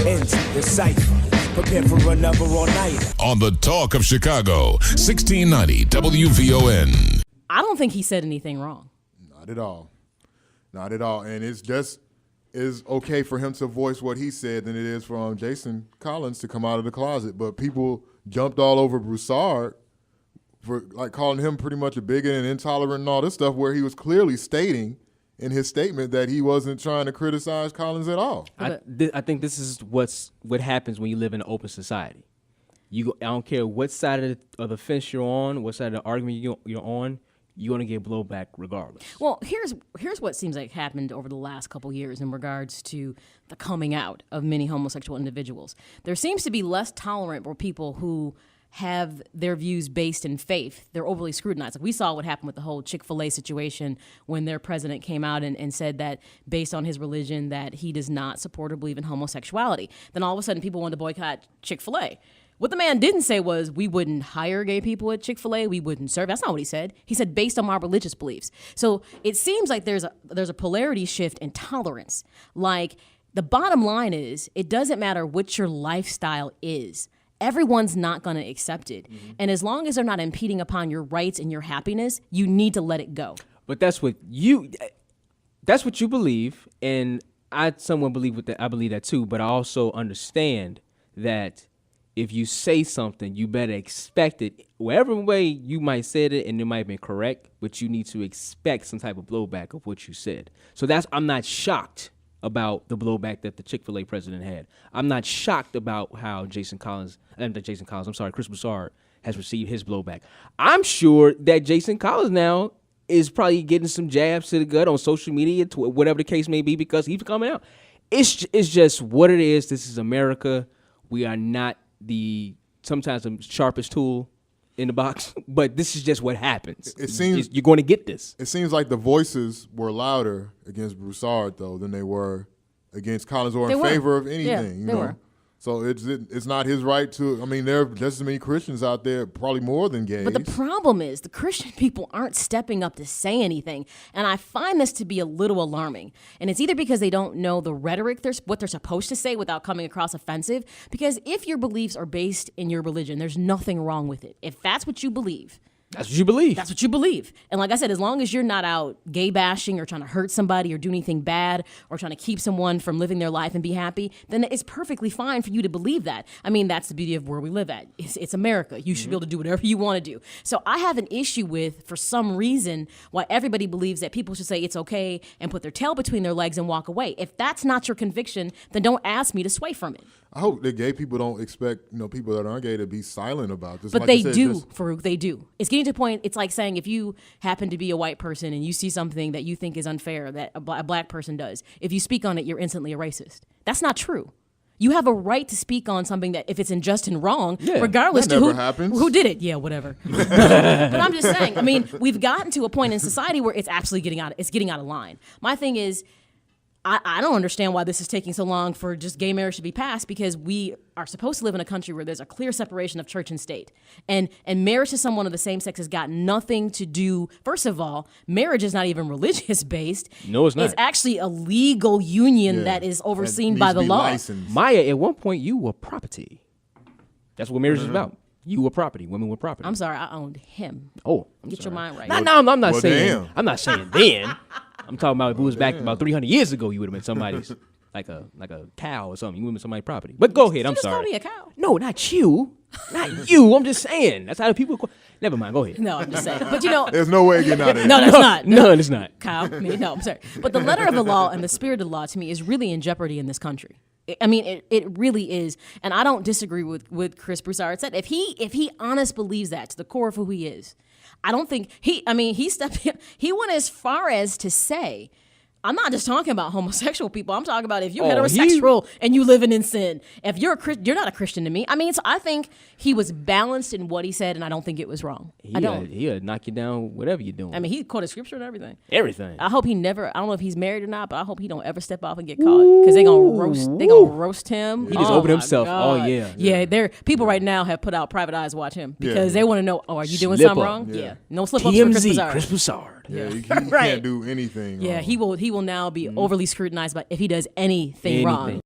into the Cypher. Prepare for another all-nighter. On the Talk of Chicago, 1690 WVON. I don't think he said anything wrong. Not at all. Not at all. And it's just is okay for him to voice what he said than it is for Jason Collins to come out of the closet. But people jumped all over Broussard for like calling him pretty much a bigot and intolerant and all this stuff, where he was clearly stating in his statement that he wasn't trying to criticize Collins at all. I think this is what happens when you live in an open society. I don't care what side of the fence you're on, what side of the argument you're on, you're going to get blowback regardless. Well, here's what seems like happened over the last couple years in regards to the coming out of many homosexual individuals. There seems to be less tolerant for people who have their views based in faith. They're overly scrutinized. Like we saw what happened with the whole Chick-fil-A situation when their president came out and said that based on his religion that he does not support or believe in homosexuality. Then all of a sudden people wanted to boycott Chick-fil-A. What the man didn't say was we wouldn't hire gay people at Chick-fil-A, we wouldn't serve. That's not what he said. He said based on our religious beliefs. So it seems like there's a polarity shift in tolerance. Like the bottom line is it doesn't matter what your lifestyle is. Everyone's not going to accept it. Mm-hmm. And as long as they're not impeding upon your rights and your happiness, you need to let it go. But that's what you believe, and I somewhat believe with that. I believe that too, but I also understand that if you say something, you better expect it. Whatever way you might say it, and it might have been correct, but you need to expect some type of blowback of what you said. So I'm not shocked about the blowback that the Chick-fil-A president had. I'm not shocked about how Chris Broussard has received his blowback. I'm sure that Jason Collins now is probably getting some jabs to the gut on social media, to whatever the case may be, because he's coming out. It's just what it is. This is America. We are not sometimes the sharpest tool in the box, but this is just what happens. It seems you're going to get this. It seems like the voices were louder against Broussard though than they were against Collins or in favor of anything. Yeah, they were. So it's not his right to. I mean, there are just as many Christians out there, probably more than gays. But the problem is the Christian people aren't stepping up to say anything, and I find this to be a little alarming. And it's either because they don't know the rhetoric, what they're supposed to say without coming across offensive. Because if your beliefs are based in your religion, there's nothing wrong with it. If that's what you believe. That's what you believe. That's what you believe. And like I said, as long as you're not out gay bashing or trying to hurt somebody or do anything bad or trying to keep someone from living their life and be happy, then it's perfectly fine for you to believe that. I mean, that's the beauty of where we live at. It's America. You should be able to do whatever you want to do. So I have an issue with, for some reason, why everybody believes that people should say it's okay and put their tail between their legs and walk away. If that's not your conviction, then don't ask me to sway from it. I hope that gay people don't expect people that aren't gay to be silent about this. But like they do, Faruq. They do. It's getting to a point. It's like saying if you happen to be a white person and you see something that you think is unfair that a black person does, if you speak on it, you're instantly a racist. That's not true. You have a right to speak on something that if it's unjust and wrong, regardless to who did it. Yeah, whatever. But I'm just saying. I mean, we've gotten to a point in society where it's absolutely getting out of line. My thing is, I don't understand why this is taking so long for just gay marriage to be passed, because we are supposed to live in a country where there's a clear separation of church and state. And marriage to someone of the same sex has got nothing to do. First of all, marriage is not even religious based. No, it's not. It's actually a legal union that is overseen by the law. Licensed. Maya, at one point, you were property. That's what marriage is about. You were property. Women were property. I'm sorry, I owned him. Oh, get your mind right. No, I'm not saying. Damn. I'm not saying then. I'm talking about if it was back about 300 years ago, you would have been somebody's like a cow or something. You would have been somebody's property. But go ahead. I'm sorry. You just called me a cow. No, not you. Not you. I'm just saying. That's how the people. Never mind. Go ahead. No, I'm just saying. But there's no way of getting out of it. No, that's not. No, it's not. Kyle, no, I'm sorry. But the letter of the law and the spirit of the law to me is really in jeopardy in this country. I mean, it really is. And I don't disagree with Chris Broussard said. If he honest believes that to the core of who he is, I don't think he went as far as to say, I'm not just talking about homosexual people. I'm talking about if you're heterosexual and you living in sin. If you're you're not a Christian to me. I mean, so I think he was balanced in what he said, and I don't think it was wrong. He'll knock you down whatever you're doing. I mean, he quoted scripture and everything. Everything. I hope he never. I don't know if he's married or not, but I hope he don't ever step off and get caught, because they're gonna roast him. He just opened himself. God. Oh yeah. Yeah. People right now have put out private eyes to watch him because they want to know. Oh, are you doing Slip something up. wrong? Yeah. No slip ups for Demonze, Chris Broussard. Yeah, he Right. can't do anything. Yeah, he will now be overly scrutinized by if he does anything wrong.